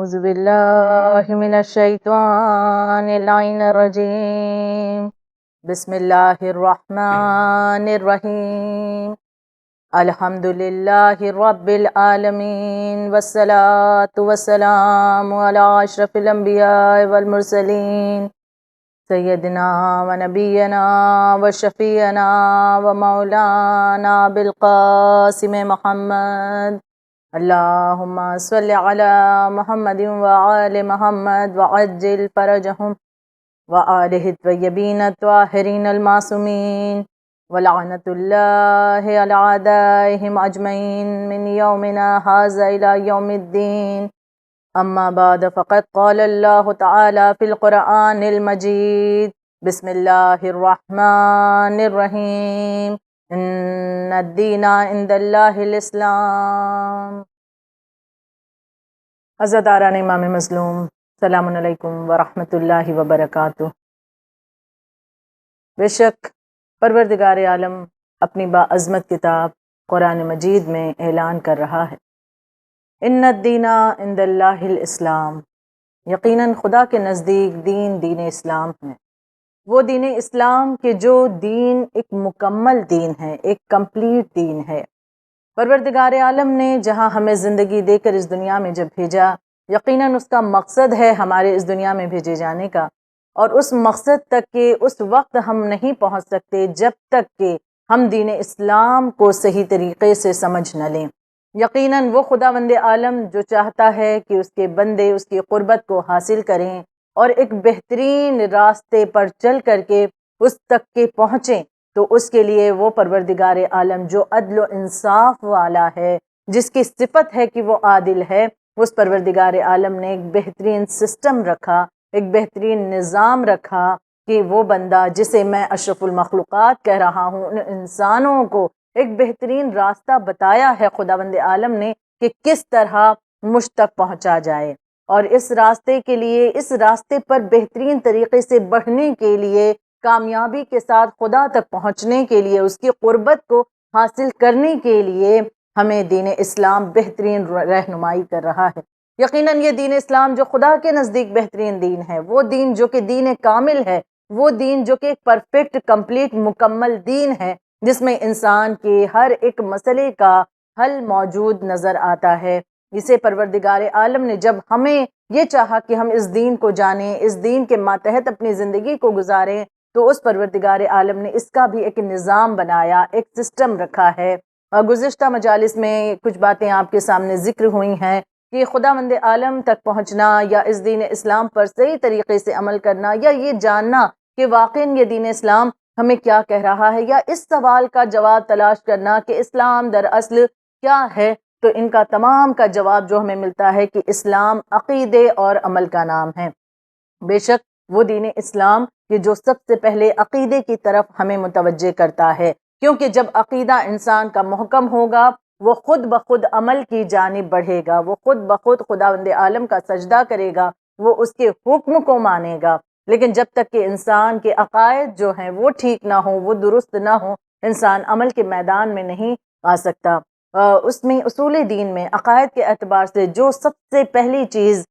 أعوذ بالله من الشيطان اللعين الرجيم. بسم الله الرحمن الرحيم. الحمد لله رب العالمين والصلاة والسلام على أشرف الأنبياء والمرسلين سيدنا ونبينا وشفيعنا ومولانا بالقاسم محمد. اللهم صل على محمد وآل محمد وعجل فرجهم وآله الطيبين الطاهرين المعصومين ولعنة الله على أعدائهم أجمعين من يومنا هذا إلى يوم الدين. أما بعد فقد قال الله تعالى في القرآن المجيد: بسم الله الرحمن الرحيم. ان الدین عند اللہ الاسلام. عزاداران امام مظلوم، السلام علیکم ورحمۃ اللہ وبرکاتہ. بے شک پروردگار عالم اپنی باعظمت کتاب قرآن مجید میں اعلان کر رہا ہے: ان الدین عند اللہ الاسلام. یقیناً خدا کے نزدیک دین اسلام ہے. وہ دین اسلام کہ جو دین ایک مکمل دین ہے، ایک کمپلیٹ دین ہے. پروردگار عالم نے جہاں ہمیں زندگی دے کر اس دنیا میں جب بھیجا، یقیناً اس کا مقصد ہے ہمارے اس دنیا میں بھیجے جانے کا، اور اس مقصد تک کہ اس وقت ہم نہیں پہنچ سکتے جب تک کہ ہم دین اسلام کو صحیح طریقے سے سمجھ نہ لیں. یقیناً وہ خداوند عالم جو چاہتا ہے کہ اس کے بندے اس کی قربت کو حاصل کریں اور ایک بہترین راستے پر چل کر کے اس تک کے پہنچیں، تو اس کے لیے وہ پروردگار عالم جو عدل و انصاف والا ہے، جس کی صفت ہے کہ وہ عادل ہے، اس پروردگار عالم نے ایک بہترین سسٹم رکھا، ایک بہترین نظام رکھا کہ وہ بندہ جسے میں اشرف المخلوقات کہہ رہا ہوں، ان انسانوں کو ایک بہترین راستہ بتایا ہے خداوند عالم نے کہ کس طرح مجھ تک پہنچا جائے. اور اس راستے کے لیے، اس راستے پر بہترین طریقے سے بڑھنے کے لیے، کامیابی کے ساتھ خدا تک پہنچنے کے لیے، اس کی قربت کو حاصل کرنے کے لیے ہمیں دین اسلام بہترین رہنمائی کر رہا ہے. یقیناً یہ دین اسلام جو خدا کے نزدیک بہترین دین ہے، وہ دین جو کہ دین کامل ہے، وہ دین جو کہ ایک پرفیکٹ کمپلیٹ مکمل دین ہے، جس میں انسان کے ہر ایک مسئلے کا حل موجود نظر آتا ہے. اسے پروردگار عالم نے جب ہمیں یہ چاہا کہ ہم اس دین کو جانیں، اس دین کے ماتحت اپنی زندگی کو گزاریں، تو اس پروردگار عالم نے اس کا بھی ایک نظام بنایا، ایک سسٹم رکھا ہے. گزشتہ مجالس میں کچھ باتیں آپ کے سامنے ذکر ہوئی ہیں کہ خداوند عالم تک پہنچنا یا اس دین اسلام پر صحیح طریقے سے عمل کرنا، یا یہ جاننا کہ واقعاً یہ دین اسلام ہمیں کیا کہہ رہا ہے، یا اس سوال کا جواب تلاش کرنا کہ اسلام دراصل کیا ہے، تو ان کا تمام کا جواب جو ہمیں ملتا ہے کہ اسلام عقیدے اور عمل کا نام ہے. بے شک وہ دین اسلام کہ جو سب سے پہلے عقیدے کی طرف ہمیں متوجہ کرتا ہے، کیونکہ جب عقیدہ انسان کا محکم ہوگا، وہ خود بخود عمل کی جانب بڑھے گا، وہ خود بخود خداوند عالم کا سجدہ کرے گا، وہ اس کے حکم کو مانے گا. لیکن جب تک کہ انسان کے عقائد جو ہیں وہ ٹھیک نہ ہوں، وہ درست نہ ہوں، انسان عمل کے میدان میں نہیں آ سکتا. اس میں اصول دین میں عقائد کے اعتبار سے جو سب سے پہلی چیز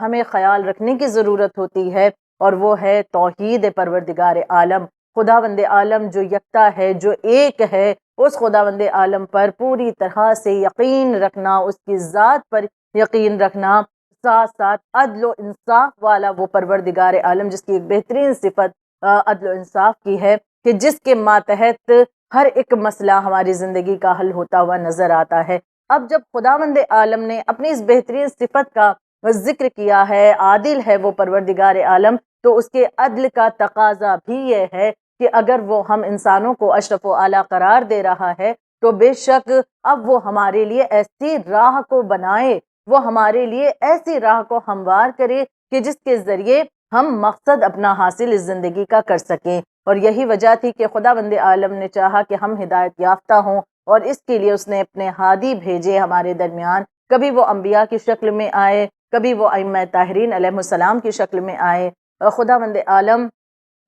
ہمیں خیال رکھنے کی ضرورت ہوتی ہے، اور وہ ہے توحید پروردگار عالم. خداوند عالم جو یکتا ہے، جو ایک ہے، اس خداوند عالم پر پوری طرح سے یقین رکھنا، اس کی ذات پر یقین رکھنا، ساتھ ساتھ عدل و انصاف والا وہ پروردگار عالم جس کی ایک بہترین صفت عدل و انصاف کی ہے کہ جس کے ماتحت ہر ایک مسئلہ ہماری زندگی کا حل ہوتا ہوا نظر آتا ہے. اب جب خداوند عالم نے اپنی اس بہترین صفت کا ذکر کیا ہے، عادل ہے وہ پروردگار عالم، تو اس کے عدل کا تقاضا بھی یہ ہے کہ اگر وہ ہم انسانوں کو اشرف و اعلیٰ قرار دے رہا ہے، تو بے شک اب وہ ہمارے لیے ایسی راہ کو بنائے، وہ ہمارے لیے ایسی راہ کو ہموار کرے کہ جس کے ذریعے ہم مقصد اپنا حاصل اس زندگی کا کر سکیں. اور یہی وجہ تھی کہ خداوند عالم نے چاہا کہ ہم ہدایت یافتہ ہوں، اور اس کے لیے اس نے اپنے ہادی بھیجے ہمارے درمیان. کبھی وہ انبیاء کی شکل میں آئے، کبھی وہ ائمہ طاہرین علیہ السلام کی شکل میں آئے. اور خداوند عالم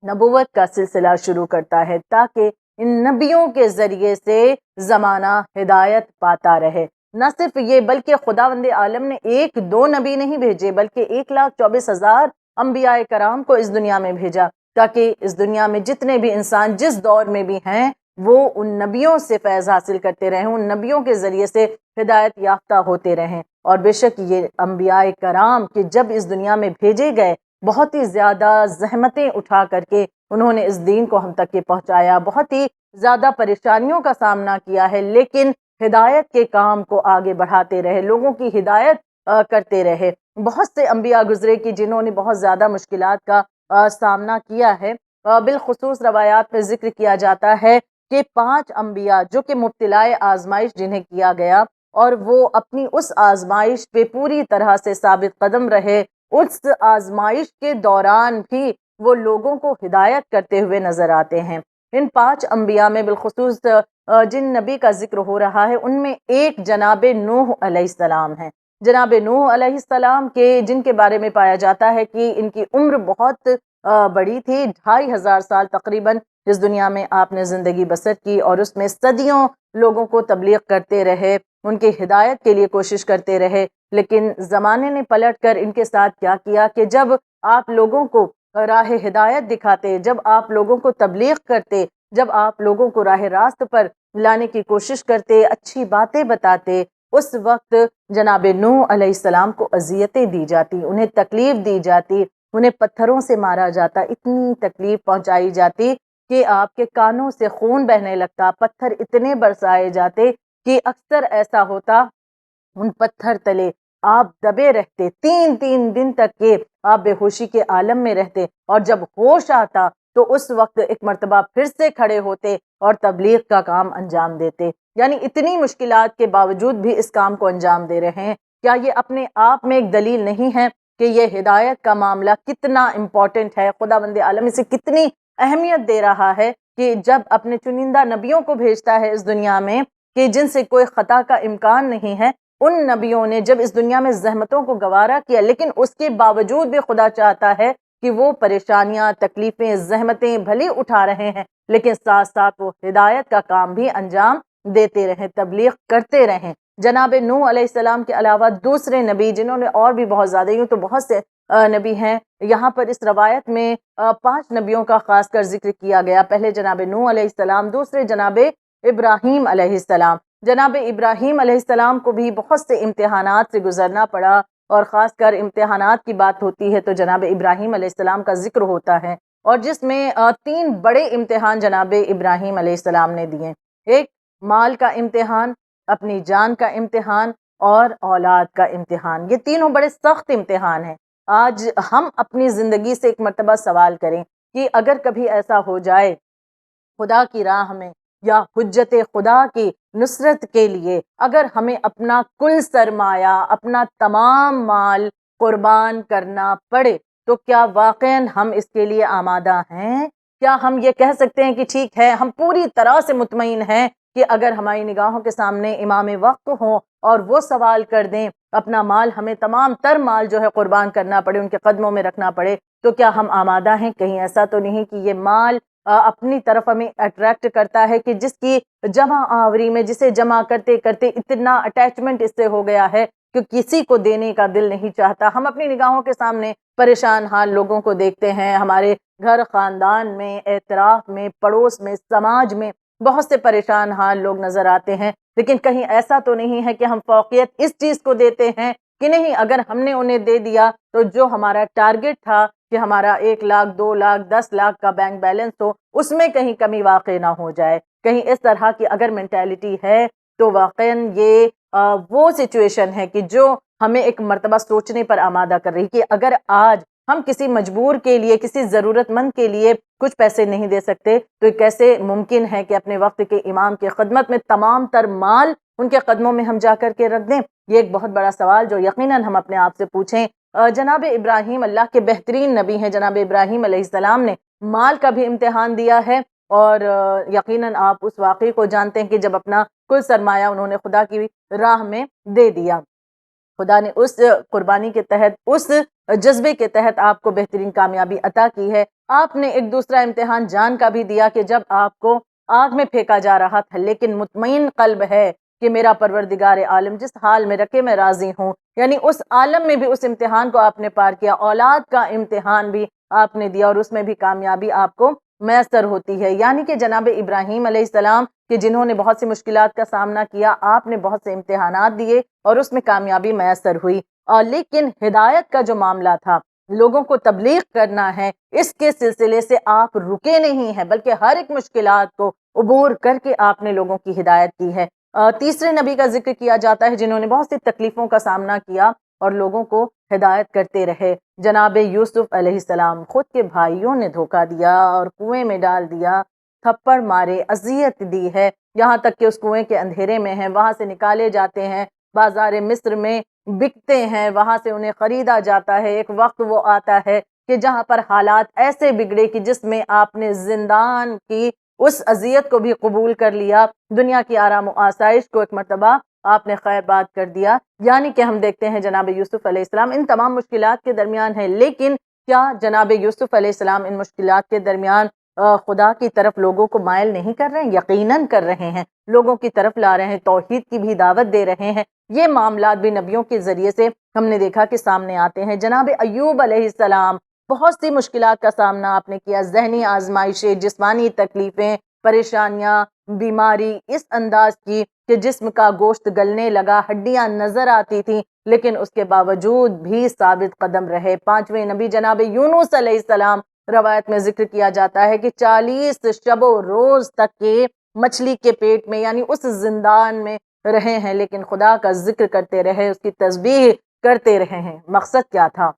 نبوت کا سلسلہ شروع کرتا ہے تاکہ ان نبیوں کے ذریعے سے زمانہ ہدایت پاتا رہے. نہ صرف یہ بلکہ خداوند عالم نے ایک دو نبی نہیں بھیجے بلکہ 1,24,000 انبیاء کرام کو اس دنیا میں بھیجا، تاکہ اس دنیا میں جتنے بھی انسان جس دور میں بھی ہیں وہ ان نبیوں سے فیض حاصل کرتے رہیں، ان نبیوں کے ذریعے سے ہدایت یافتہ ہوتے رہیں۔ اور بے شک یہ انبیاء کرام کہ جب اس دنیا میں بھیجے گئے بہت ہی زیادہ زحمتیں اٹھا کر کے انہوں نے اس دین کو ہم تک پہنچایا، بہت ہی زیادہ پریشانیوں کا سامنا کیا ہے، لیکن ہدایت کے کام کو آگے بڑھاتے رہے، لوگوں کی ہدایت کرتے رہے۔ بہت سے انبیاء گزرے کہ جنہوں نے بہت زیادہ مشکلات کا سامنا کیا ہے۔ بالخصوص روایات میں ذکر کیا جاتا ہے کہ 5 انبیاء جو کہ مبتلائے آزمائش جنہیں کیا گیا اور وہ اپنی اس آزمائش پہ پوری طرح سے ثابت قدم رہے، اس آزمائش کے دوران بھی وہ لوگوں کو ہدایت کرتے ہوئے نظر آتے ہیں۔ ان 5 انبیاء میں بالخصوص جن نبی کا ذکر ہو رہا ہے ان میں ایک جناب نوح علیہ السلام ہیں۔ جناب نوح علیہ السلام کے جن کے بارے میں پایا جاتا ہے کہ ان کی عمر بہت بڑی تھی، 2500 سال تقریباً اس دنیا میں آپ نے زندگی بسر کی اور اس میں صدیوں لوگوں کو تبلیغ کرتے رہے، ان کی ہدایت کے لیے کوشش کرتے رہے۔ لیکن زمانے نے پلٹ کر ان کے ساتھ کیا کیا کہ جب آپ لوگوں کو راہ ہدایت دکھاتے، جب آپ لوگوں کو تبلیغ کرتے، جب آپ لوگوں کو راہ راست پر لانے کی کوشش کرتے، اچھی باتیں بتاتے، اس وقت جناب نوح علیہ السلام کو اذیتیں دی جاتی، انہیں تکلیف دی جاتی، انہیں پتھروں سے مارا جاتا، اتنی تکلیف پہنچائی جاتی کہ آپ کے کانوں سے خون بہنے لگتا، پتھر اتنے برسائے جاتے کہ اکثر ایسا ہوتا ان پتھر تلے آپ دبے رہتے، 3 دن تک کے آپ بے ہوشی کے عالم میں رہتے، اور جب ہوش آتا تو اس وقت ایک مرتبہ پھر سے کھڑے ہوتے اور تبلیغ کا کام انجام دیتے۔ یعنی اتنی مشکلات کے باوجود بھی اس کام کو انجام دے رہے ہیں۔ کیا یہ اپنے آپ میں ایک دلیل نہیں ہے کہ یہ ہدایت کا معاملہ کتنا امپورٹنٹ ہے، خداوند عالم اسے کتنی اہمیت دے رہا ہے کہ جب اپنے چنندہ نبیوں کو بھیجتا ہے اس دنیا میں کہ جن سے کوئی خطا کا امکان نہیں ہے، ان نبیوں نے جب اس دنیا میں زحمتوں کو گوارا کیا، لیکن اس کے باوجود بھی خدا چاہتا ہے کہ وہ پریشانیاں، تکلیفیں، زحمتیں بھلی اٹھا رہے ہیں لیکن ساتھ ساتھ وہ ہدایت کا کام بھی انجام دیتے رہیں، تبلیغ کرتے رہیں۔ جناب نوح علیہ السلام کے علاوہ دوسرے نبی جنہوں نے اور بھی بہت زیادہ، یوں تو بہت سے نبی ہیں، یہاں پر اس روایت میں 5 نبیوں کا خاص کر ذکر کیا گیا۔ پہلے جناب نوح علیہ السلام، دوسرے جناب ابراہیم علیہ السلام۔ جناب ابراہیم علیہ السلام کو بھی بہت سے امتحانات سے گزرنا پڑا، اور خاص کر امتحانات کی بات ہوتی ہے تو جناب ابراہیم علیہ السلام کا ذکر ہوتا ہے، اور جس میں 3 بڑے امتحان جناب ابراہیم علیہ السلام نے دیے۔ ایک مال کا امتحان، اپنی جان کا امتحان اور اولاد کا امتحان۔ یہ تینوں بڑے سخت امتحان ہیں۔ آج ہم اپنی زندگی سے ایک مرتبہ سوال کریں کہ اگر کبھی ایسا ہو جائے خدا کی راہ میں یا حجت خدا کی نصرت کے لیے اگر ہمیں اپنا کل سرمایہ، اپنا تمام مال قربان کرنا پڑے، تو کیا واقعاً ہم اس کے لیے آمادہ ہیں؟ کیا ہم یہ کہہ سکتے ہیں کہ ٹھیک ہے، ہم پوری طرح سے مطمئن ہیں کہ اگر ہماری نگاہوں کے سامنے امام وقت ہوں اور وہ سوال کر دیں، اپنا مال، ہمیں تمام تر مال جو ہے قربان کرنا پڑے، ان کے قدموں میں رکھنا پڑے، تو کیا ہم آمادہ ہیں؟ کہیں ایسا تو نہیں کہ یہ مال اپنی طرف ہمیں اٹریکٹ کرتا ہے کہ جس کی جمع آوری میں، جسے جمع کرتے کرتے اتنا اٹیچمنٹ اس سے ہو گیا ہے کہ کسی کو دینے کا دل نہیں چاہتا۔ ہم اپنی نگاہوں کے سامنے پریشان حال لوگوں کو دیکھتے ہیں، ہمارے گھر، خاندان میں، اعتراف میں، پڑوس میں، سماج میں بہت سے پریشان حال لوگ نظر آتے ہیں، لیکن کہیں ایسا تو نہیں ہے کہ ہم فوقیت اس چیز کو دیتے ہیں کہ نہیں، اگر ہم نے انہیں دے دیا تو جو ہمارا ٹارگٹ تھا کہ ہمارا 1 لاکھ، 2 لاکھ، 10 لاکھ کا بینک بیلنس ہو، اس میں کہیں کمی واقع نہ ہو جائے۔ کہیں اس طرح کی اگر مینٹیلٹی ہے تو واقعاً یہ وہ سچویشن ہے کہ جو ہمیں ایک مرتبہ سوچنے پر آمادہ کر رہی کہ اگر آج ہم کسی مجبور کے لیے، کسی ضرورت مند کے لیے کچھ پیسے نہیں دے سکتے تو کیسے ممکن ہے کہ اپنے وقت کے امام کی خدمت میں تمام تر مال ان کے قدموں میں ہم جا کر کے رکھ دیں؟ یہ ایک بہت بڑا سوال جو یقیناً ہم اپنے آپ سے پوچھیں۔ جناب ابراہیم اللہ کے بہترین نبی ہیں، جناب ابراہیم علیہ السلام نے مال کا بھی امتحان دیا ہے، اور یقیناً آپ اس واقعے کو جانتے ہیں کہ جب اپنا کل سرمایہ انہوں نے خدا کی راہ میں دے دیا، خدا نے اس قربانی کے تحت، اس جذبے کے تحت آپ کو بہترین کامیابی عطا کی ہے۔ آپ نے ایک دوسرا امتحان جان کا بھی دیا کہ جب آپ کو آگ میں پھینکا جا رہا تھا لیکن مطمئن قلب ہے کہ میرا پروردگار عالم جس حال میں رکھے میں راضی ہوں، یعنی اس عالم میں بھی اس امتحان کو آپ نے پار کیا، اولاد کا امتحان بھی آپ نے دیا اور اس میں بھی کامیابی آپ کو میسر ہوتی ہے۔ یعنی کہ جناب ابراہیم علیہ السلام کہ جنہوں نے بہت سی مشکلات کا سامنا کیا، آپ نے بہت سے امتحانات دیے اور اس میں کامیابی میسر ہوئی، لیکن ہدایت کا جو معاملہ تھا، لوگوں کو تبلیغ کرنا ہے، اس کے سلسلے سے آپ رکے نہیں ہیں، بلکہ ہر ایک مشکلات کو عبور کر کے آپ نے لوگوں کی ہدایت کی ہے۔ تیسرے نبی کا ذکر کیا جاتا ہے جنہوں نے بہت سی تکلیفوں کا سامنا کیا اور لوگوں کو ہدایت کرتے رہے، جناب یوسف علیہ السلام۔ خود کے بھائیوں نے دھوکہ دیا اور کنویں میں ڈال دیا، تھپڑ مارے، اذیت دی ہے، یہاں تک کہ اس کنویں کے اندھیرے میں ہیں، وہاں سے نکالے جاتے ہیں، بازار مصر میں بکتے ہیں، وہاں سے انہیں خریدا جاتا ہے۔ ایک وقت وہ آتا ہے کہ جہاں پر حالات ایسے بگڑے کہ جس میں آپ نے زندان کی اس اذیت کو بھی قبول کر لیا، دنیا کی آرام و آسائش کو ایک مرتبہ آپ نے خیر بات کر دیا۔ یعنی کہ ہم دیکھتے ہیں جناب یوسف علیہ السلام ان تمام مشکلات کے درمیان ہیں، لیکن کیا جناب یوسف علیہ السلام ان مشکلات کے درمیان خدا کی طرف لوگوں کو مائل نہیں کر رہے ہیں؟ یقیناً کر رہے ہیں، لوگوں کی طرف لا رہے ہیں، توحید کی بھی دعوت دے رہے ہیں۔ یہ معاملات بھی نبیوں کے ذریعے سے ہم نے دیکھا کہ سامنے آتے ہیں۔ جناب ایوب علیہ السلام، بہت سی مشکلات کا سامنا آپ نے کیا، ذہنی آزمائشیں، جسمانی تکلیفیں، پریشانیاں، بیماری اس انداز کی کہ جسم کا گوشت گلنے لگا، ہڈیاں نظر آتی تھیں، لیکن اس کے باوجود بھی ثابت قدم رہے۔ پانچویں نبی جناب یونس علیہ السلام، روایت میں ذکر کیا جاتا ہے کہ 40 شب و روز تک کے مچھلی کے پیٹ میں یعنی اس زندان میں رہے ہیں، لیکن خدا کا ذکر کرتے رہے، اس کی تسبیح کرتے رہے ہیں۔ مقصد کیا تھا؟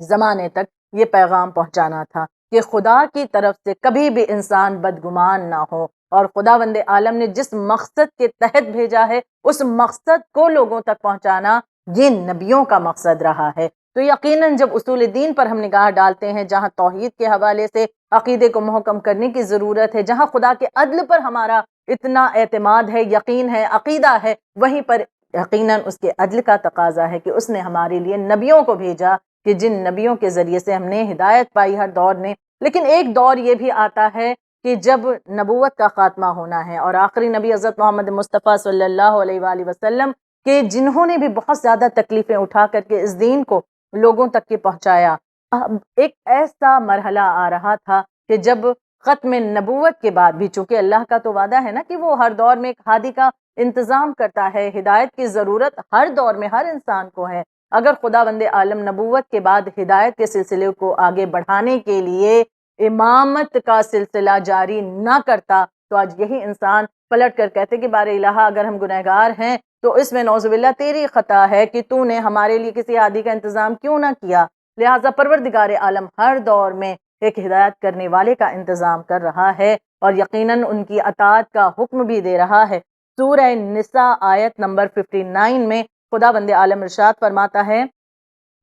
زمانے تک یہ پیغام پہنچانا تھا کہ خدا کی طرف سے کبھی بھی انسان بدگمان نہ ہو، اور خداوند عالم نے جس مقصد کے تحت بھیجا ہے اس مقصد کو لوگوں تک پہنچانا یہ نبیوں کا مقصد رہا ہے۔ تو یقیناً جب اصول دین پر ہم نگاہ ڈالتے ہیں، جہاں توحید کے حوالے سے عقیدے کو محکم کرنے کی ضرورت ہے، جہاں خدا کے عدل پر ہمارا اتنا اعتماد ہے، یقین ہے، عقیدہ ہے، وہیں پر یقیناً اس کے عدل کا تقاضا ہے کہ اس نے ہمارے لیے نبیوں کو بھیجا کہ جن نبیوں کے ذریعے سے ہم نے ہدایت پائی ہر دور نے۔ لیکن ایک دور یہ بھی آتا ہے کہ جب نبوت کا خاتمہ ہونا ہے، اور آخری نبی حضرت محمد مصطفیٰ صلی اللہ علیہ وآلہ وسلم کہ جنہوں نے بھی بہت زیادہ تکلیفیں اٹھا کر کے اس دین کو لوگوں تک کے پہنچایا۔ اب ایک ایسا مرحلہ آ رہا تھا کہ جب ختم نبوت کے بعد بھی، چونکہ اللہ کا تو وعدہ ہے نا کہ وہ ہر دور میں ایک ہادی کا انتظام کرتا ہے، ہدایت کی ضرورت ہر دور میں ہر انسان کو ہے۔ اگر خداوند عالم نبوت کے بعد ہدایت کے سلسلے کو آگے بڑھانے کے لیے امامت کا سلسلہ جاری نہ کرتا تو آج یہی انسان پلٹ کر کہتے کہ بار الہ اگر ہم گنہگار ہیں تو اس میں نعوذ باللہ تیری خطا ہے کہ تو نے ہمارے لیے کسی ہادی کا انتظام کیوں نہ کیا۔ لہٰذا پروردگار عالم ہر دور میں ایک ہدایت کرنے والے کا انتظام کر رہا ہے، اور یقیناً ان کی اطاعت کا حکم بھی دے رہا ہے۔ سورہ نساء آیت نمبر 59 میں خداوند عالم ارشاد فرماتا ہے،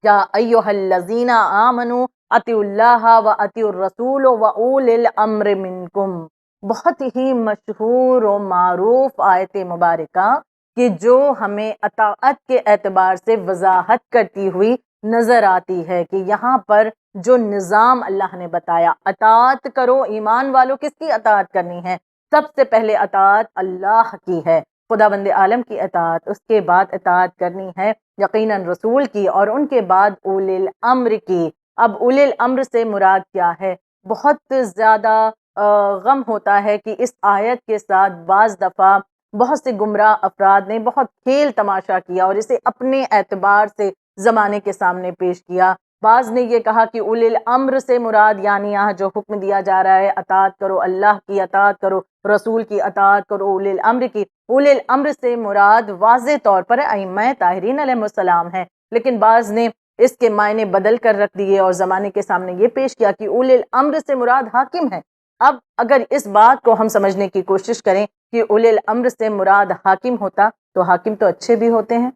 یا ایھا الذین آمنوا اطیعوا اللہ و اطیعوا الرسول و اولی الامر منکم۔ بہت ہی مشہور و معروف آیت مبارکہ کہ جو ہمیں اطاعت کے اعتبار سے وضاحت کرتی ہوئی نظر آتی ہے کہ یہاں پر جو نظام اللہ نے بتایا، اطاعت کرو، ایمان والو کس کی اطاعت کرنی ہے؟ سب سے پہلے اطاعت اللہ کی ہے، خداوند عالم کی اطاعت، اس کے بعد اطاعت کرنی ہے یقیناً رسول کی، اور ان کے بعد اولی الامر کی۔ اب اولی الامر سے مراد کیا ہے؟ بہت زیادہ غم ہوتا ہے کہ اس آیت کے ساتھ بعض دفعہ بہت سے گمراہ افراد نے بہت کھیل تماشا کیا اور اسے اپنے اعتبار سے زمانے کے سامنے پیش کیا۔ بعض نے یہ کہا کہ اولی الامر سے مراد یعنی یہاں جو حکم دیا جا رہا ہے اطاعت کرو، اللہ کی اطاعت کرو، رسول کی اطاعت کرو، اولی الامر کی، اولی الامر سے مراد واضح طور پر ائمہ طاہرین علیہ السلام ہے۔ لیکن بعض نے اس کے معنی بدل کر رکھ دیے اور زمانے کے سامنے یہ پیش کیا کہ اولی الامر سے مراد حاکم ہے۔ اب اگر اس بات کو ہم سمجھنے کی کوشش کریں کہ اولی الامر سے مراد حاکم ہوتا تو حاکم تو اچھے بھی ہوتے ہیں،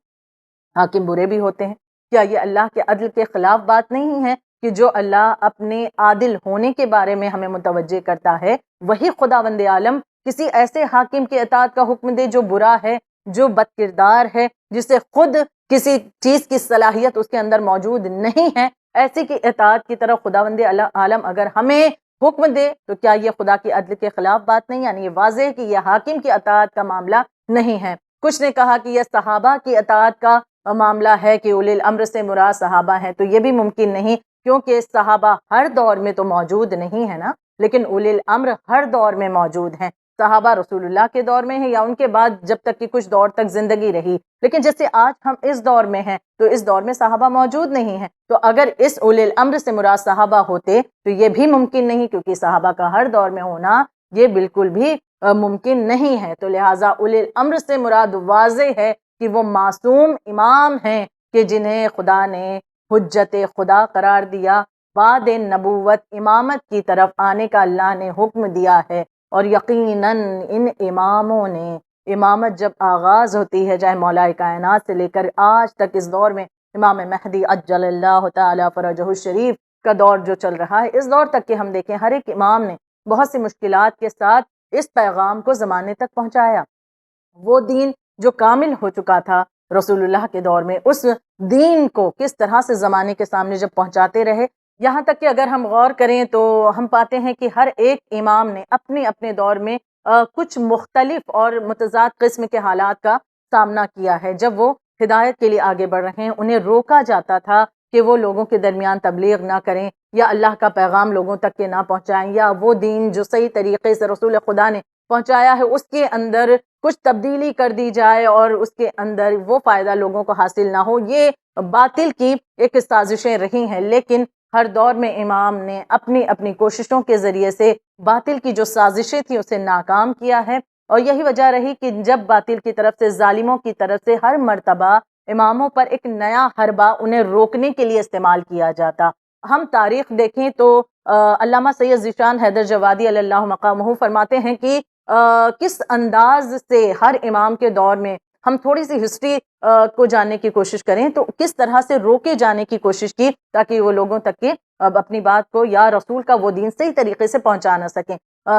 حاکم برے بھی ہوتے ہیں، کیا یہ اللہ کے عدل کے خلاف بات نہیں ہے کہ جو اللہ اپنے عادل ہونے کے بارے میں ہمیں متوجہ کرتا ہے وہی خداوند عالم کسی ایسے حاکم کی اطاعت کا حکم دے جو برا ہے، جو بد کردار ہے، جسے خود کسی چیز کی صلاحیت اس کے اندر موجود نہیں ہے، ایسے کی اطاعت کی طرف خداوند عالم اگر ہمیں حکم دے تو کیا یہ خدا کی عدل کے خلاف بات نہیں؟ یعنی یہ واضح ہے کہ یہ حاکم کی اطاعت کا معاملہ نہیں ہے۔ کچھ نے کہا کہ یہ صحابہ کی اطاعت کا معاملہ ہے کہ اولی الامر سے مراد صحابہ ہیں، تو یہ بھی ممکن نہیں، کیونکہ صحابہ ہر دور میں تو موجود نہیں ہے نا، لیکن اولی الامر ہر دور میں موجود ہیں۔ صحابہ رسول اللہ کے دور میں ہیں یا ان کے بعد جب تک کہ کچھ دور تک زندگی رہی، لیکن جیسے آج ہم اس دور میں ہیں تو اس دور میں صحابہ موجود نہیں ہیں، تو اگر اس اولی الامر سے مراد صحابہ ہوتے تو یہ بھی ممکن نہیں، کیونکہ صحابہ کا ہر دور میں ہونا یہ بالکل بھی ممکن نہیں ہے۔ تو لہٰذا اولی الامر سے مراد واضح ہے کہ وہ معصوم امام ہیں کہ جنہیں خدا نے حجت خدا قرار دیا، بعد نبوت امامت کی طرف آنے کا اللہ نے حکم دیا ہے، اور یقیناً ان اماموں نے امامت جب آغاز ہوتی ہے، چاہے مولا کائنات سے لے کر آج تک اس دور میں امام مہدی عجل اللہ تعالیٰ فرجہ الشریف کا دور جو چل رہا ہے، اس دور تک کہ ہم دیکھیں ہر ایک امام نے بہت سی مشکلات کے ساتھ اس پیغام کو زمانے تک پہنچایا۔ وہ دین جو کامل ہو چکا تھا رسول اللہ کے دور میں، اس دین کو کس طرح سے زمانے کے سامنے جب پہنچاتے رہے، یہاں تک کہ اگر ہم غور کریں تو ہم پاتے ہیں کہ ہر ایک امام نے اپنے اپنے دور میں کچھ مختلف اور متضاد قسم کے حالات کا سامنا کیا ہے۔ جب وہ ہدایت کے لیے آگے بڑھ رہے ہیں، انہیں روکا جاتا تھا کہ وہ لوگوں کے درمیان تبلیغ نہ کریں، یا اللہ کا پیغام لوگوں تک کے نہ پہنچائیں، یا وہ دین جو صحیح طریقے سے رسول خدا نے پہنچایا ہے اس کے اندر کچھ تبدیلی کر دی جائے اور اس کے اندر وہ فائدہ لوگوں کو حاصل نہ ہو۔ یہ باطل کی ایک سازشیں رہی ہیں، لیکن ہر دور میں امام نے اپنی اپنی کوششوں کے ذریعے سے باطل کی جو سازشیں تھیں اسے ناکام کیا ہے، اور یہی وجہ رہی کہ جب باطل کی طرف سے، ظالموں کی طرف سے ہر مرتبہ اماموں پر ایک نیا حربہ انہیں روکنے کے لیے استعمال کیا جاتا۔ ہم تاریخ دیکھیں تو علامہ سید ذیشان حیدر جوادی علی اللہ مقامہ فرماتے ہیں کہ کس انداز سے ہر امام کے دور میں ہم تھوڑی سی ہسٹری کو جاننے کی کوشش کریں تو کس طرح سے روکے جانے کی کوشش کی تاکہ وہ لوگوں تک کے اپنی بات کو یا رسول کا وہ دین صحیح طریقے سے پہنچا نہ سکیں۔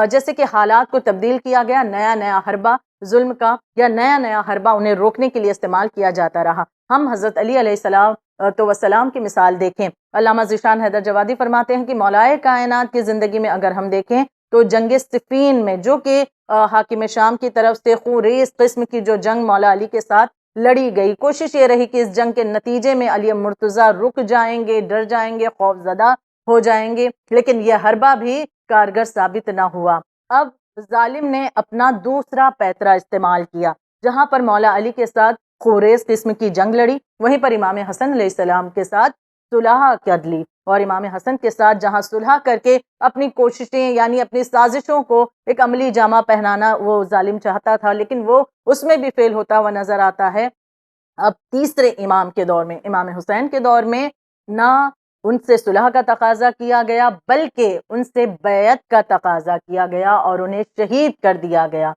جیسے کہ حالات کو تبدیل کیا گیا، نیا نیا حربہ ظلم کا یا نیا نیا حربہ انہیں روکنے کے لیے استعمال کیا جاتا رہا۔ ہم حضرت علی علیہ السلام تو وسلام کی مثال دیکھیں، علامہ ذیشان حیدر جوادی فرماتے ہیں کہ مولائے کائنات کی زندگی میں اگر ہم دیکھیں تو جنگ صفین میں، جو کہ حاکم شام کی طرف سے خوریز قسم کی جو جنگ مولا علی کے ساتھ لڑی گئی، کوشش یہ رہی کہ اس جنگ کے نتیجے میں علی مرتضیٰ رک جائیں گے، ڈر جائیں گے، خوف زدہ ہو جائیں گے، لیکن یہ حربہ بھی کارگر ثابت نہ ہوا۔ اب ظالم نے اپنا دوسرا پیترا استعمال کیا، جہاں پر مولا علی کے ساتھ خوریز قسم کی جنگ لڑی، وہیں پر امام حسن علیہ السلام کے ساتھ صلح کر لی، اور امام حسن کے ساتھ جہاں صلح کر کے اپنی کوششیں یعنی اپنی سازشوں کو ایک عملی جامہ پہنانا وہ ظالم چاہتا تھا، لیکن وہ اس میں بھی فیل ہوتا ہوا نظر آتا ہے۔ اب تیسرے امام کے دور میں، امام حسین کے دور میں، نہ ان سے صلح کا تقاضا کیا گیا بلکہ ان سے بیعت کا تقاضا کیا گیا اور انہیں شہید کر دیا گیا۔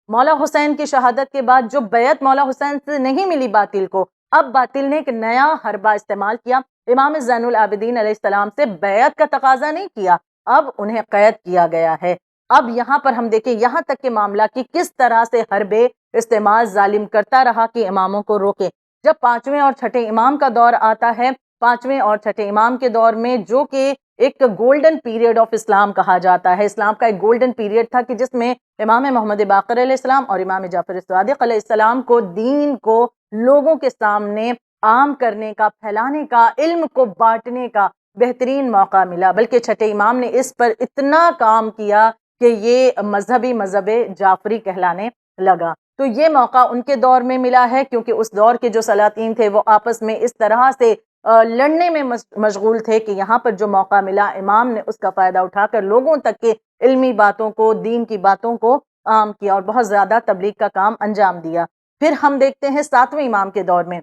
مولا حسین کی شہادت کے بعد جو بیعت مولا حسین سے نہیں ملی باطل کو، اب باطل نے ایک نیا حربہ استعمال کیا، امام زین العابدین علیہ السلام سے بیعت کا تقاضا نہیں کیا، اب انہیں قید کیا گیا ہے۔ اب یہاں پر ہم دیکھیں یہاں تک کہ معاملہ کی کس طرح سے حربے استعمال ظالم کرتا رہا کہ اماموں کو روکے۔ جب پانچویں اور چھٹے امام کا دور آتا ہے، پانچویں اور چھٹے امام کے دور میں، جو کہ ایک گولڈن پیریڈ آف اسلام کہا جاتا ہے، اسلام کا ایک گولڈن پیریڈ تھا کہ جس میں امام محمد باقر علیہ السلام اور امام جعفر صادق علیہ السلام کو دین کو لوگوں کے سامنے عام کرنے کا، پھیلانے کا، علم کو بانٹنے کا بہترین موقع ملا، بلکہ چھٹے امام نے اس پر اتنا کام کیا کہ یہ مذہب جعفری کہلانے لگا۔ تو یہ موقع ان کے دور میں ملا ہے کیونکہ اس دور کے جو سلاطین تھے وہ آپس میں اس طرح سے لڑنے میں مشغول تھے کہ یہاں پر جو موقع ملا امام نے اس کا فائدہ اٹھا کر لوگوں تک کے علمی باتوں کو، دین کی باتوں کو عام کیا اور بہت زیادہ تبلیغ کا کام انجام دیا۔ پھر ہم دیکھتے ہیں ساتویں امام کے دور میں،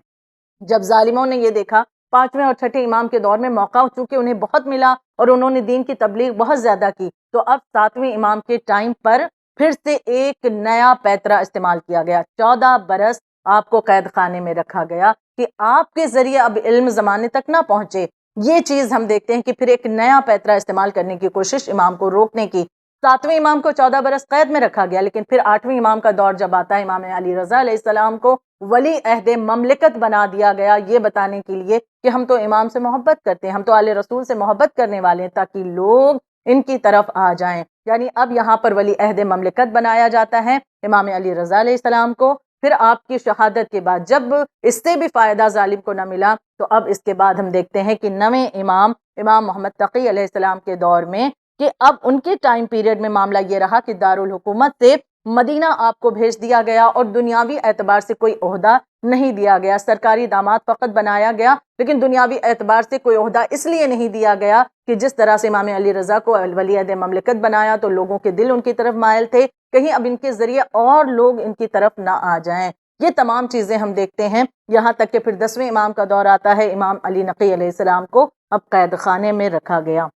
جب ظالموں نے یہ دیکھا پانچویں اور چھٹے امام کے دور میں موقع چونکہ انہیں بہت ملا اور انہوں نے دین کی تبلیغ بہت زیادہ کی، تو اب ساتویں امام کے ٹائم پر پھر سے ایک نیا پیترا استعمال کیا گیا۔ 14 برس آپ کو قید خانے میں رکھا گیا کہ آپ کے ذریعے اب علم زمانے تک نہ پہنچے۔ یہ چیز ہم دیکھتے ہیں کہ پھر ایک نیا پیترا استعمال کرنے کی کوشش امام کو روکنے کی۔ ساتویں امام کو 14 برس قید میں رکھا گیا، لیکن پھر آٹھویں امام کا دور جب آتا ہے، امام علی رضا علیہ السلام کو ولی عہد مملکت بنا دیا گیا، یہ بتانے کے لیے کہ ہم تو امام سے محبت کرتے ہیں، ہم تو آل رسول سے محبت کرنے والے ہیں، تاکہ لوگ ان کی طرف آ جائیں۔ یعنی اب یہاں پر ولی عہد مملکت بنایا جاتا ہے امام علی رضا علیہ السلام کو، پھر آپ کی شہادت کے بعد جب اس سے بھی فائدہ ظالم کو نہ ملا تو اب اس کے بعد ہم دیکھتے ہیں کہ نویں امام محمد تقی علیہ السلام کے دور میں کہ اب ان کے ٹائم پیریڈ میں معاملہ یہ رہا کہ دارالحکومت سے مدینہ آپ کو بھیج دیا گیا اور دنیاوی اعتبار سے کوئی عہدہ نہیں دیا گیا، سرکاری داماد فقط بنایا گیا، لیکن دنیاوی اعتبار سے کوئی عہدہ اس لیے نہیں دیا گیا کہ جس طرح سے امام علی رضا کو ولی عہد مملکت بنایا تو لوگوں کے دل ان کی طرف مائل تھے، کہیں اب ان کے ذریعے اور لوگ ان کی طرف نہ آ جائیں۔ یہ تمام چیزیں ہم دیکھتے ہیں، یہاں تک کہ پھر 10ویں امام کا دور آتا ہے، امام علی نقی علیہ السلام کو اب قید خانے میں رکھا گیا۔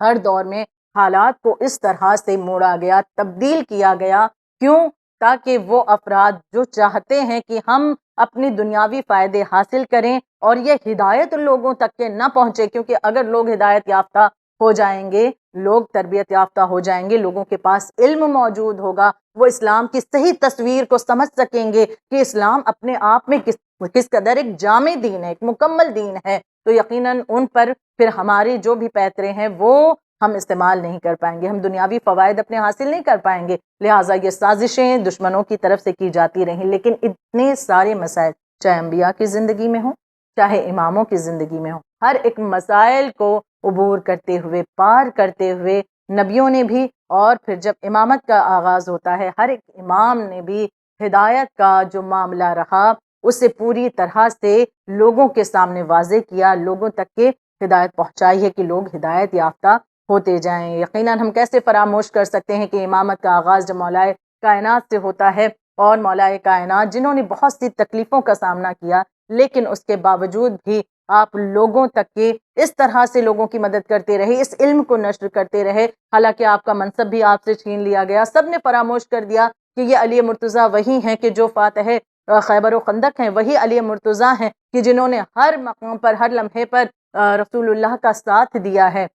ہر دور میں حالات کو اس طرح سے موڑا گیا، تبدیل کیا گیا، کیوں؟ تاکہ وہ افراد جو چاہتے ہیں کہ ہم اپنی دنیاوی فائدے حاصل کریں اور یہ ہدایت لوگوں تک کے نہ پہنچے، کیونکہ اگر لوگ ہدایت یافتہ ہو جائیں گے، لوگ تربیت یافتہ ہو جائیں گے، لوگوں کے پاس علم موجود ہوگا، وہ اسلام کی صحیح تصویر کو سمجھ سکیں گے کہ اسلام اپنے آپ میں کس قدر ایک جامع دین ہے، ایک مکمل دین ہے، تو یقیناً ان پر پھر ہماری جو بھی پیترے ہیں وہ ہم استعمال نہیں کر پائیں گے، ہم دنیاوی فوائد اپنے حاصل نہیں کر پائیں گے، لہٰذا یہ سازشیں دشمنوں کی طرف سے کی جاتی رہیں، لیکن اتنے سارے مسائل چاہے انبیاء کی زندگی میں ہوں چاہے اماموں کی زندگی میں ہوں، ہر ایک مسائل کو عبور کرتے ہوئے، پار کرتے ہوئے نبیوں نے بھی، اور پھر جب امامت کا آغاز ہوتا ہے ہر ایک امام نے بھی ہدایت کا جو معاملہ رہا اسے پوری طرح سے لوگوں کے سامنے واضح کیا، لوگوں تک کے ہدایت پہنچائی ہے کہ لوگ ہدایت یافتہ ہوتے جائیں۔ یقیناً ہم کیسے فراموش کر سکتے ہیں کہ امامت کا آغاز جب مولائے کائنات سے ہوتا ہے، اور مولائے کائنات جنہوں نے بہت سی تکلیفوں کا سامنا کیا لیکن اس کے باوجود بھی آپ لوگوں تک کے اس طرح سے لوگوں کی مدد کرتے رہے، اس علم کو نشر کرتے رہے، حالانکہ آپ کا منصب بھی آپ سے چھین لیا گیا، سب نے فراموش کر دیا کہ یہ علی مرتضیٰ وہی ہیں کہ جو فاتح خیبر و خندق ہیں، وہی علی مرتضیٰ ہیں کہ جنہوں نے ہر مقام پر ہر لمحے پر رسول اللہ کا ساتھ دیا ہے،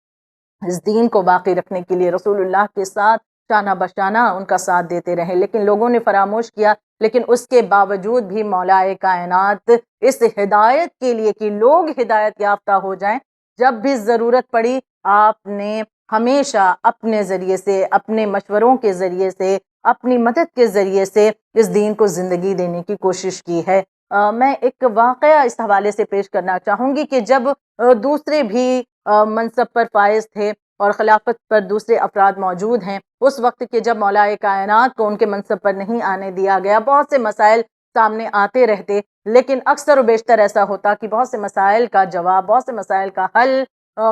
اس دین کو باقی رکھنے کے لیے رسول اللہ کے ساتھ شانہ بشانہ ان کا ساتھ دیتے رہے، لیکن لوگوں نے فراموش کیا۔ لیکن اس کے باوجود بھی مولائے کائنات اس ہدایت کے لیے کہ لوگ ہدایت یافتہ ہو جائیں، جب بھی ضرورت پڑی آپ نے ہمیشہ اپنے ذریعے سے، اپنے مشوروں کے ذریعے سے، اپنی مدد کے ذریعے سے اس دین کو زندگی دینے کی کوشش کی ہے۔ میں ایک واقعہ اس حوالے سے پیش کرنا چاہوں گی کہ جب دوسرے بھی منصب پر فائز تھے اور خلافت پر دوسرے افراد موجود ہیں، اس وقت کے جب مولائے کائنات کو ان کے منصب پر نہیں آنے دیا گیا، بہت سے مسائل سامنے آتے رہتے، لیکن اکثر و بیشتر ایسا ہوتا کہ بہت سے مسائل کا جواب، بہت سے مسائل کا حل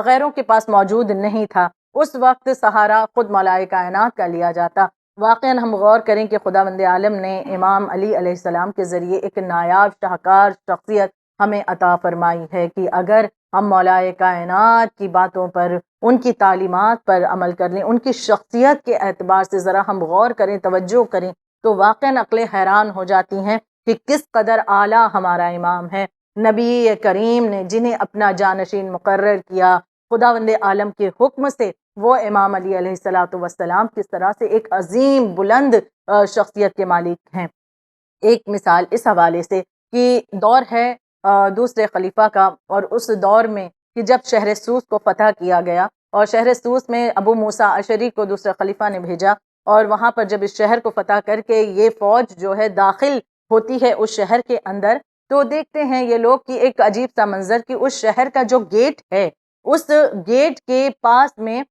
غیروں کے پاس موجود نہیں تھا، اس وقت سہارا خود مولائے کائنات کا لیا جاتا۔ واقعاً ہم غور کریں کہ خداوند عالم نے امام علی علیہ السلام کے ذریعے ایک نایاب شاہکار شخصیت ہمیں عطا فرمائی ہے کہ اگر ہم مولائے کائنات کی باتوں پر، ان کی تعلیمات پر عمل کر لیں، ان کی شخصیت کے اعتبار سے ذرا ہم غور کریں، توجہ کریں، تو واقعاً عقلیں حیران ہو جاتی ہیں کہ کس قدر اعلیٰ ہمارا امام ہے۔ نبی کریم نے جنہیں اپنا جانشین مقرر کیا خداوند عالم کے حکم سے، وہ امام علی علیہ الصلوۃ والسلام کس طرح سے ایک عظیم بلند شخصیت کے مالک ہیں۔ ایک مثال اس حوالے سے کہ دور ہے دوسرے خلیفہ کا، اور اس دور میں کہ جب شہر سوس کو فتح کیا گیا اور شہر سوس میں ابو موسیٰ اشعری کو دوسرے خلیفہ نے بھیجا، اور وہاں پر جب اس شہر کو فتح کر کے یہ فوج جو ہے داخل ہوتی ہے اس شہر کے اندر، تو دیکھتے ہیں یہ لوگ کہ ایک عجیب سا منظر کہ اس شہر کا جو گیٹ ہے، اس گیٹ کے پاس میں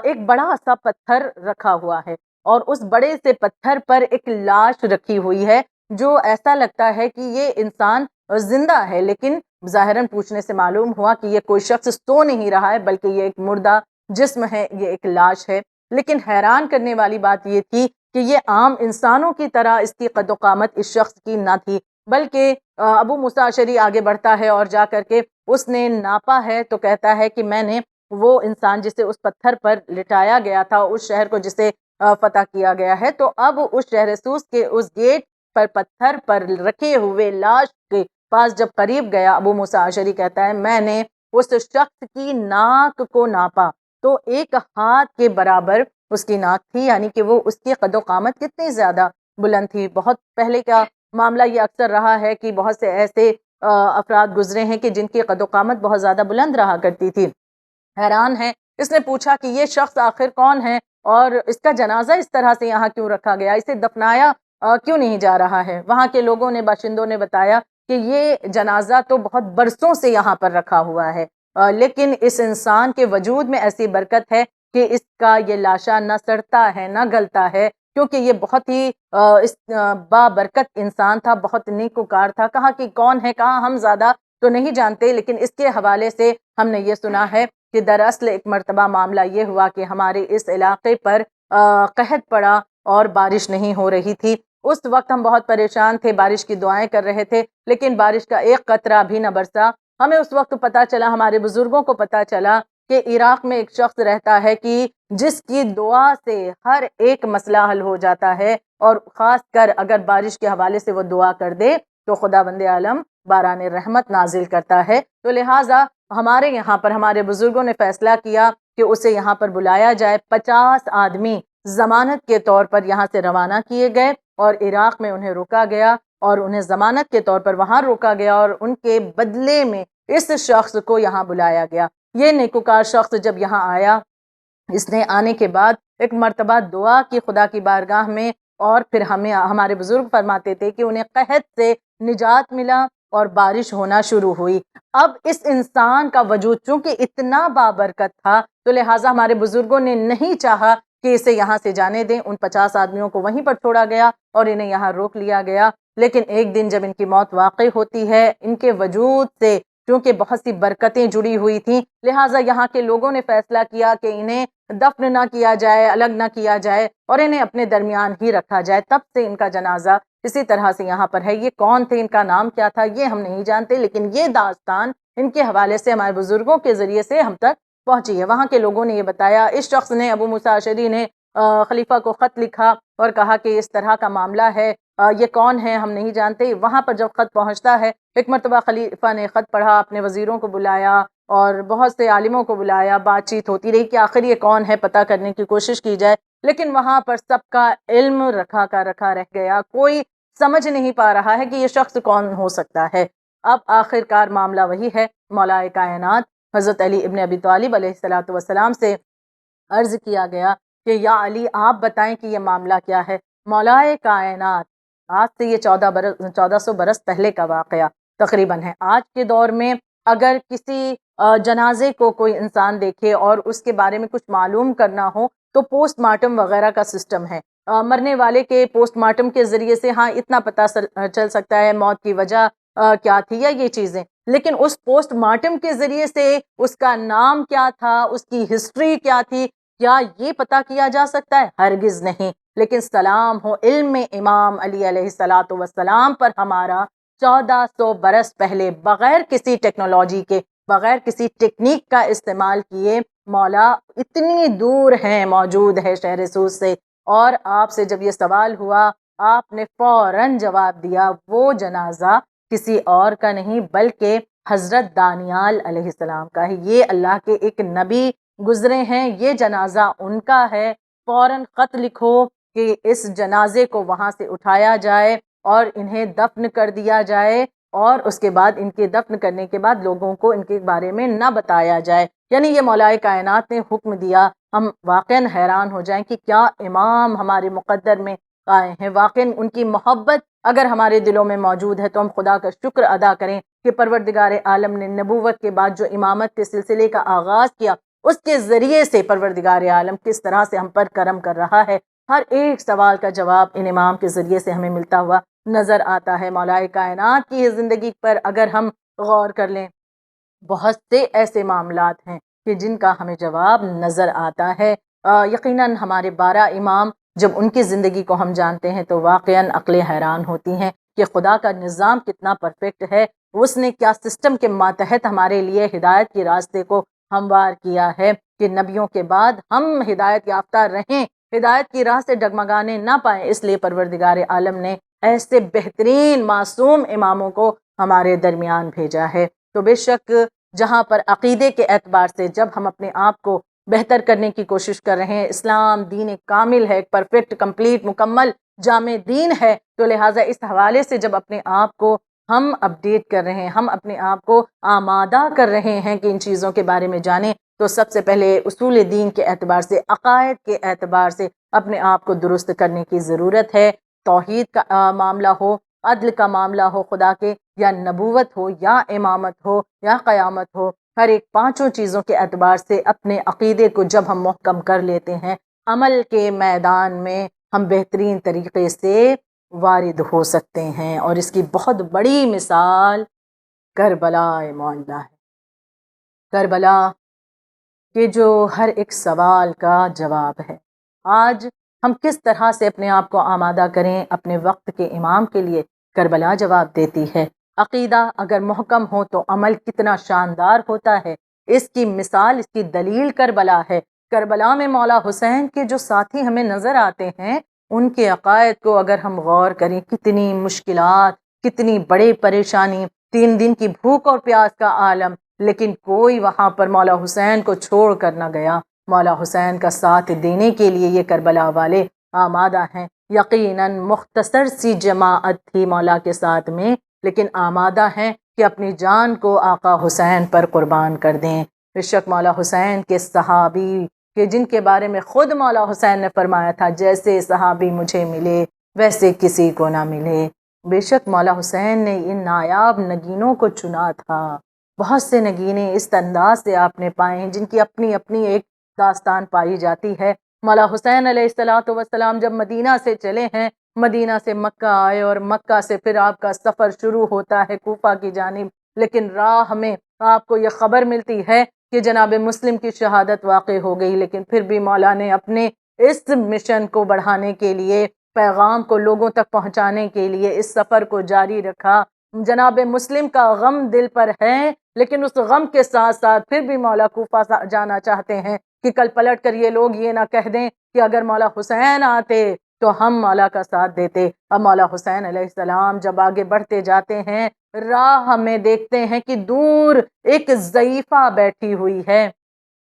ایک بڑا سا پتھر رکھا ہوا ہے، اور اس بڑے سے پتھر پر ایک لاش رکھی ہوئی ہے جو ایسا لگتا ہے کہ یہ انسان زندہ ہے، لیکن ظاہراً پوچھنے سے معلوم ہوا کہ یہ کوئی شخص سو نہیں رہا ہے بلکہ یہ ایک مردہ جسم ہے، یہ ایک لاش ہے۔ لیکن حیران کرنے والی بات یہ تھی کہ یہ عام انسانوں کی طرح اس کی قد و قامت اس شخص کی نہ تھی، بلکہ ابو موسیٰ اشعری آگے بڑھتا ہے اور جا کر کے اس نے ناپا ہے تو کہتا ہے کہ میں نے وہ انسان جسے اس پتھر پر لٹایا گیا تھا، اس شہر کو جسے فتح کیا گیا ہے، تو اب اس شہر سوس کے اس گیٹ پر پتھر پر رکھے ہوئے لاش کے پاس جب قریب گیا، ابو موسیٰ اشعری کہتا ہے میں نے اس شخص کی ناک کو ناپا تو 1 ہاتھ کے برابر اس کی ناک تھی، یعنی کہ وہ اس کی قد و قامت کتنی زیادہ بلند تھی۔ بہت پہلے کا معاملہ یہ اکثر رہا ہے کہ بہت سے ایسے افراد گزرے ہیں کہ جن کی قد و قامت بہت زیادہ بلند رہا کرتی تھی۔ حیران ہے، اس نے پوچھا کہ یہ شخص آخر کون ہے اور اس کا جنازہ اس طرح سے یہاں کیوں رکھا گیا، اسے دفنایا کیوں نہیں جا رہا ہے؟ وہاں کے لوگوں نے، باشندوں نے بتایا کہ یہ جنازہ تو بہت برسوں سے یہاں پر رکھا ہوا ہے، لیکن اس انسان کے وجود میں ایسی برکت ہے کہ اس کا یہ لاشا نہ سڑتا ہے نہ گلتا ہے، کیونکہ یہ بہت ہی بابرکت انسان تھا، بہت نیکوکار تھا۔ کہاں کی کون ہے، کہاں ہم زیادہ تو نہیں جانتے، لیکن اس کے حوالے سے ہم نے یہ سنا ہے کہ دراصل ایک مرتبہ معاملہ یہ ہوا کہ ہمارے اس علاقے پر قحط پڑا اور بارش نہیں ہو رہی تھی۔ اس وقت ہم بہت پریشان تھے، بارش کی دعائیں کر رہے تھے، لیکن بارش کا ایک قطرہ بھی نہ برسا۔ ہمیں اس وقت پتہ چلا، ہمارے بزرگوں کو پتہ چلا کہ عراق میں ایک شخص رہتا ہے کہ جس کی دعا سے ہر ایک مسئلہ حل ہو جاتا ہے، اور خاص کر اگر بارش کے حوالے سے وہ دعا کر دے تو خدا بند عالم باران رحمت نازل کرتا ہے۔ تو لہٰذا ہمارے یہاں پر ہمارے بزرگوں نے فیصلہ کیا کہ اسے یہاں پر بلایا جائے۔ 50 آدمی ضمانت کے طور پر یہاں سے روانہ کیے گئے اور عراق میں انہیں روکا گیا، اور انہیں ضمانت کے طور پر وہاں روکا گیا، اور ان کے بدلے میں اس شخص کو یہاں بلایا گیا۔ یہ نیکوکار شخص جب یہاں آیا، اس نے آنے کے بعد ایک مرتبہ دعا کی خدا کی بارگاہ میں، اور پھر ہمارے بزرگ فرماتے تھے کہ انہیں قحط سے نجات ملا اور بارش ہونا شروع ہوئی۔ اب اس انسان کا وجود چونکہ اتنا بابرکت تھا، تو لہٰذا ہمارے بزرگوں نے نہیں چاہا کہ اسے یہاں سے جانے دیں۔ ان 50 آدمیوں کو وہیں پر چھوڑا گیا اور انہیں یہاں روک لیا گیا۔ لیکن ایک دن جب ان کی موت واقع ہوتی ہے، ان کے وجود سے کیونکہ بہت سی برکتیں جڑی ہوئی تھیں، لہٰذا یہاں کے لوگوں نے فیصلہ کیا کہ انہیں دفن نہ کیا جائے، الگ نہ کیا جائے، اور انہیں اپنے درمیان ہی رکھا جائے۔ تب سے ان کا جنازہ اسی طرح سے یہاں پر ہے۔ یہ کون تھے، ان کا نام کیا تھا، یہ ہم نہیں جانتے، لیکن یہ داستان ان کے حوالے سے ہمارے بزرگوں کے ذریعے سے ہم تک پہنچی ہے۔ وہاں کے لوگوں نے یہ بتایا، اس شخص نے، ابو موسیٰ اشعری نے خلیفہ کو خط لکھا اور کہا کہ اس طرح کا معاملہ ہے، یہ کون ہے ہم نہیں جانتے۔ وہاں پر جب خط پہنچتا ہے، ایک مرتبہ خلیفہ نے خط پڑھا، اپنے وزیروں کو بلایا اور بہت سے عالموں کو بلایا، بات چیت ہوتی رہی کہ آخر یہ کون ہے، پتہ کرنے کی کوشش کی جائے، لیکن وہاں پر سب کا علم رکھا کا رکھا رہ گیا۔ کوئی سمجھ نہیں پا رہا ہے کہ یہ شخص کون ہو سکتا ہے۔ اب آخر کار معاملہ وہی ہے، مولا کائنات حضرت علی ابن ابی طالب علیہ السلام سے عرض کیا گیا کہ یا علی آپ بتائیں کہ یہ معاملہ کیا ہے۔ مولا کائنات، آج سے یہ 1400 برس پہلے کا واقعہ تقریباً ہے۔ آج کے دور میں اگر کسی جنازے کو کوئی انسان دیکھے اور اس کے بارے میں کچھ معلوم کرنا ہو تو پوسٹ مارٹم وغیرہ کا سسٹم ہے۔ مرنے والے کے پوسٹ مارٹم کے ذریعے سے ہاں اتنا پتہ چل سکتا ہے موت کی وجہ کیا تھی یا یہ چیزیں، لیکن اس پوسٹ مارٹم کے ذریعے سے اس کا نام کیا تھا، اس کی ہسٹری کیا تھی، کیا یہ پتہ کیا جا سکتا ہے؟ ہرگز نہیں۔ لیکن سلام ہو علم امام علی علیہ السلام پر ہمارا 1400 برس پہلے بغیر کسی ٹیکنالوجی کے، بغیر کسی ٹیکنیک کا استعمال کیے، مولا اتنی دور ہیں، موجود ہے شہر سوز سے، اور آپ سے جب یہ سوال ہوا آپ نے فوراً جواب دیا وہ جنازہ کسی اور کا نہیں بلکہ حضرت دانیال علیہ السلام کا ہے۔ یہ اللہ کے ایک نبی گزرے ہیں، یہ جنازہ ان کا ہے، فوراً خط لکھو کہ اس جنازے کو وہاں سے اٹھایا جائے اور انہیں دفن کر دیا جائے، اور اس کے بعد ان کے دفن کرنے کے بعد لوگوں کو ان کے بارے میں نہ بتایا جائے۔ یعنی یہ مولا کائنات نے حکم دیا۔ ہم واقعاً حیران ہو جائیں کہ کیا امام ہمارے مقدر میں آئے ہیں، واقعاً ان کی محبت اگر ہمارے دلوں میں موجود ہے تو ہم خدا کا شکر ادا کریں کہ پروردگار عالم نے نبوت کے بعد جو امامت کے سلسلے کا آغاز کیا، اس کے ذریعے سے پروردگار عالم کس طرح سے ہم پر کرم کر رہا ہے۔ ہر ایک سوال کا جواب ان امام کے ذریعے سے ہمیں ملتا ہوا نظر آتا ہے۔ مولا کائنات کی زندگی پر اگر ہم غور کر لیں، بہت سے ایسے معاملات ہیں کہ جن کا ہمیں جواب نظر آتا ہے۔ یقیناً ہمارے 12 امام جب ان کی زندگی کو ہم جانتے ہیں تو واقعاً عقلیں حیران ہوتی ہیں کہ خدا کا نظام کتنا پرفیکٹ ہے، اس نے کیا سسٹم کے ماتحت ہمارے لیے ہدایت کے راستے کو ہموار کیا ہے کہ نبیوں کے بعد ہم ہدایت یافتہ رہیں، ہدایت کی راہ سے ڈگمگانے نہ پائیں۔ اس لیے پروردگار عالم نے ایسے بہترین معصوم اماموں کو ہمارے درمیان بھیجا ہے۔ تو بے شک جہاں پر عقیدے کے اعتبار سے جب ہم اپنے آپ کو بہتر کرنے کی کوشش کر رہے ہیں، اسلام دین کامل ہے، پرفیکٹ، کمپلیٹ، مکمل، جامع دین ہے، تو لہٰذا اس حوالے سے جب اپنے آپ کو ہم اپڈیٹ کر رہے ہیں، ہم اپنے آپ کو آمادہ کر رہے ہیں کہ ان چیزوں کے بارے میں جانیں، تو سب سے پہلے اصول دین کے اعتبار سے، عقائد کے اعتبار سے اپنے آپ کو درست کرنے کی ضرورت ہے۔ توحید کا معاملہ ہو، عدل کا معاملہ ہو خدا کے، یا نبوت ہو، یا امامت ہو، یا قیامت ہو، ہر ایک پانچوں چیزوں کے اعتبار سے اپنے عقیدے کو جب ہم محکم کر لیتے ہیں، عمل کے میدان میں ہم بہترین طریقے سے وارد ہو سکتے ہیں۔ اور اس کی بہت بڑی مثال کربلا معاملہ ہے۔ کربلا کہ جو ہر ایک سوال کا جواب ہے۔ آج ہم کس طرح سے اپنے آپ کو آمادہ کریں اپنے وقت کے امام کے لیے؟ کربلا جواب دیتی ہے۔ عقیدہ اگر محکم ہو تو عمل کتنا شاندار ہوتا ہے، اس کی مثال، اس کی دلیل کربلا ہے۔ کربلا میں مولا حسین کے جو ساتھی ہمیں نظر آتے ہیں، ان کے عقائد کو اگر ہم غور کریں، کتنی مشکلات، کتنی بڑی پریشانی، 3 دن کی بھوک اور پیاس کا عالم، لیکن کوئی وہاں پر مولا حسین کو چھوڑ کر نہ گیا۔ مولا حسین کا ساتھ دینے کے لیے یہ کربلا والے آمادہ ہیں۔ یقیناً مختصر سی جماعت تھی مولا کے ساتھ میں، لیکن آمادہ ہیں کہ اپنی جان کو آقا حسین پر قربان کر دیں۔ بے شک مولا حسین کے صحابی کہ جن کے بارے میں خود مولا حسین نے فرمایا تھا، جیسے صحابی مجھے ملے ویسے کسی کو نہ ملے، بے شک مولا حسین نے ان نایاب نگینوں کو چنا تھا۔ بہت سے نگینے اس انداز سے آپ نے پائے ہیں جن کی اپنی اپنی ایک داستان پائی جاتی ہے۔ مولا حسین علیہ السلام جب مدینہ سے چلے ہیں، مدینہ سے مکہ آئے اور مکہ سے پھر آپ کا سفر شروع ہوتا ہے کوفہ کی جانب، لیکن راہ میں آپ کو یہ خبر ملتی ہے کہ جناب مسلم کی شہادت واقع ہو گئی، لیکن پھر بھی مولا نے اپنے اس مشن کو بڑھانے کے لیے، پیغام کو لوگوں تک پہنچانے کے لیے اس سفر کو جاری رکھا۔ جناب مسلم کا غم دل پر ہے، لیکن اس غم کے ساتھ ساتھ پھر بھی مولا کوفہ جانا چاہتے ہیں کہ کل پلٹ کر یہ لوگ یہ نہ کہہ دیں کہ اگر مولا حسین آتے تو ہم مولا کا ساتھ دیتے۔ اب مولا حسین علیہ السلام جب آگے بڑھتے جاتے ہیں، راہ میں دیکھتے ہیں کہ دور ایک ضعیفہ بیٹھی ہوئی ہے،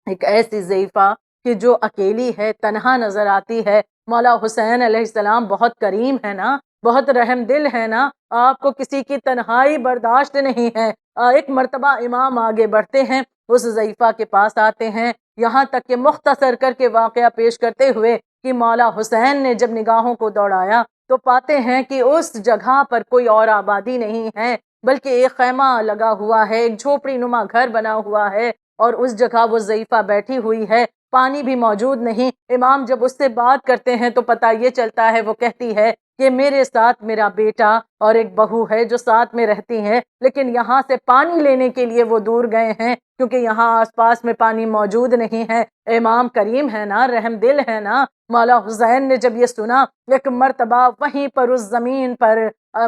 ایک ایسی ضعیفہ کہ جو اکیلی ہے، تنہا نظر آتی ہے۔ مولا حسین علیہ السلام بہت کریم ہے نا، بہت رحم دل ہے نا، آپ کو کسی کی تنہائی برداشت نہیں ہے۔ ایک مرتبہ امام آگے بڑھتے ہیں، اس ضعیفہ کے پاس آتے ہیں، یہاں تک کہ مختصر کر کے واقعہ پیش کرتے ہوئے کہ مولا حسین نے جب نگاہوں کو دوڑایا تو پاتے ہیں کہ اس جگہ پر کوئی اور آبادی نہیں ہے، بلکہ ایک خیمہ لگا ہوا ہے، ایک جھوپڑی نما گھر بنا ہوا ہے، اور اس جگہ وہ ضعیفہ بیٹھی ہوئی ہے، پانی بھی موجود نہیں۔ امام جب اس سے بات کرتے ہیں تو پتہ یہ چلتا ہے، وہ کہتی ہے کہ میرے ساتھ میرا بیٹا اور ایک بہو ہے جو ساتھ میں رہتی ہیں، لیکن یہاں سے پانی لینے کے لیے وہ دور گئے ہیں کیونکہ یہاں آس پاس میں پانی موجود نہیں ہے۔ امام کریم ہے نا، رحم دل ہے نا۔ مولا حسین نے جب یہ سنا، ایک مرتبہ وہیں پر اس زمین پر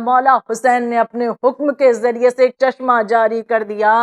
مولا حسین نے اپنے حکم کے ذریعے سے ایک چشمہ جاری کر دیا۔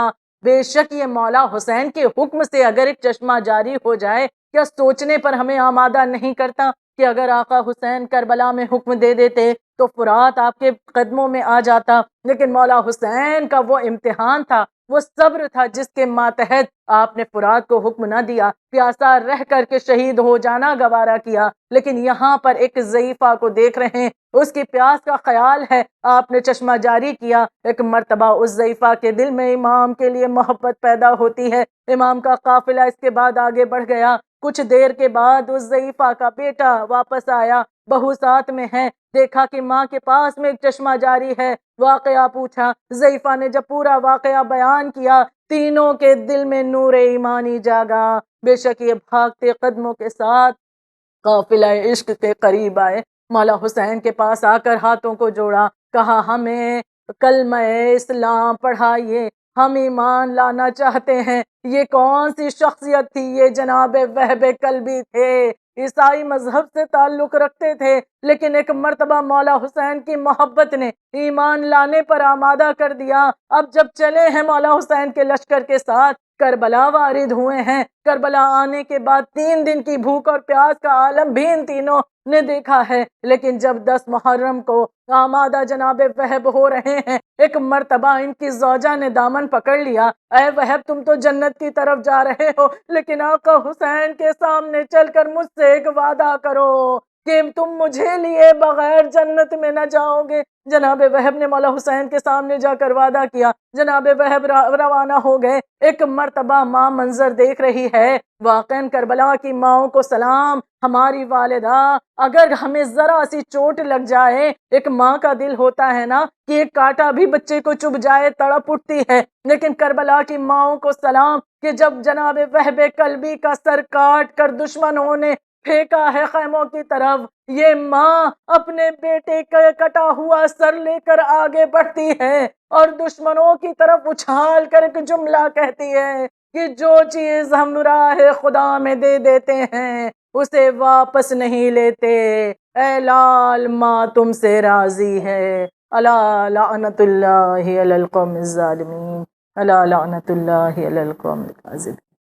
بے شک یہ مولا حسین کے حکم سے اگر ایک چشمہ جاری ہو جائے، کیا سوچنے پر ہمیں آمادہ نہیں کرتا کہ اگر آقا حسین کربلا میں حکم دے دیتے تو فرات آپ کے قدموں میں آ جاتا، لیکن مولا حسین کا وہ امتحان تھا، وہ صبر تھا جس کے ماتحت آپ نے فرات کو حکم نہ دیا، پیاسا رہ کر کے شہید ہو جانا گوارا کیا، لیکن یہاں پر ایک ضعیفہ کو دیکھ رہے ہیں، اس کی پیاس کا خیال ہے، آپ نے چشمہ جاری کیا۔ ایک مرتبہ اس ضعیفہ کے دل میں امام کے لیے محبت پیدا ہوتی ہے، امام کا قافلہ اس کے بعد آگے بڑھ گیا۔ کچھ دیر کے بعد اس ضعیفہ کا بیٹا واپس آیا، بہو ساتھ میں ہے، دیکھا کہ ماں کے پاس میں ایک چشمہ جاری ہے، واقعہ پوچھا، ضعیفہ نے جب پورا واقعہ بیان کیا، تینوں کے دل میں نور ایمانی جاگا۔ بے شک یہ بھاگتے قدموں کے ساتھ قافلہ عشق کے قریب آئے، مولا حسین کے پاس آ کر ہاتھوں کو جوڑا، کہا ہمیں کلمہ اسلام پڑھائیے، ہم ایمان لانا چاہتے ہیں۔ یہ کون سی شخصیت تھی؟ یہ جناب وہب کلبی تھے، عیسائی مذہب سے تعلق رکھتے تھے، لیکن ایک مرتبہ مولا حسین کی محبت نے ایمان لانے پر آمادہ کر دیا۔ اب جب چلے ہیں مولا حسین کے لشکر کے ساتھ، کربلا وارد ہوئے ہیں، کربلا آنے کے بعد 3 دن کی بھوک اور پیاس کا عالم بھی ان تینوں نے دیکھا ہے، لیکن جب 10 محرم کو آمادہ جناب وہب ہو رہے ہیں، ایک مرتبہ ان کی زوجہ نے دامن پکڑ لیا، اے وہب تم تو جنت کی طرف جا رہے ہو، لیکن آقا حسین کے سامنے چل کر مجھ سے ایک وعدہ کرو کہ تم مجھے لیے بغیر جنت میں نہ جاؤ گے۔ جناب وہب نے مولا حسین کے سامنے جا کر وعدہ کیا۔ جناب وہب روانہ ہو گئے۔ ایک مرتبہ ماں منظر دیکھ رہی ہے، واقعاً کربلا کی ماؤں کو سلام۔ ہماری والدہ، اگر ہمیں ذرا سی چوٹ لگ جائے، ایک ماں کا دل ہوتا ہے نا کہ ایک کانٹا بھی بچے کو چبھ جائے، تڑپ اٹھتی ہے، لیکن کربلا کی ماؤں کو سلام کہ جب جناب وہب کلبی کا سر کاٹ کر دشمنوں نے پھینکا ہے خیموں کی طرف، یہ ماں اپنے بیٹے کا کٹا ہوا سر لے کر آگے بڑھتی ہے اور دشمنوں کی طرف اچھال کر ایک جملہ کہتی ہے کہ جو چیز ہم راہ خدا میں دے دیتے ہیں اسے واپس نہیں لیتے، اے لال ماں تم سے راضی ہے۔ الا لعنت اللہ علی القوم الظالمین، الا لعنت اللہ علی القوم الکاذبین۔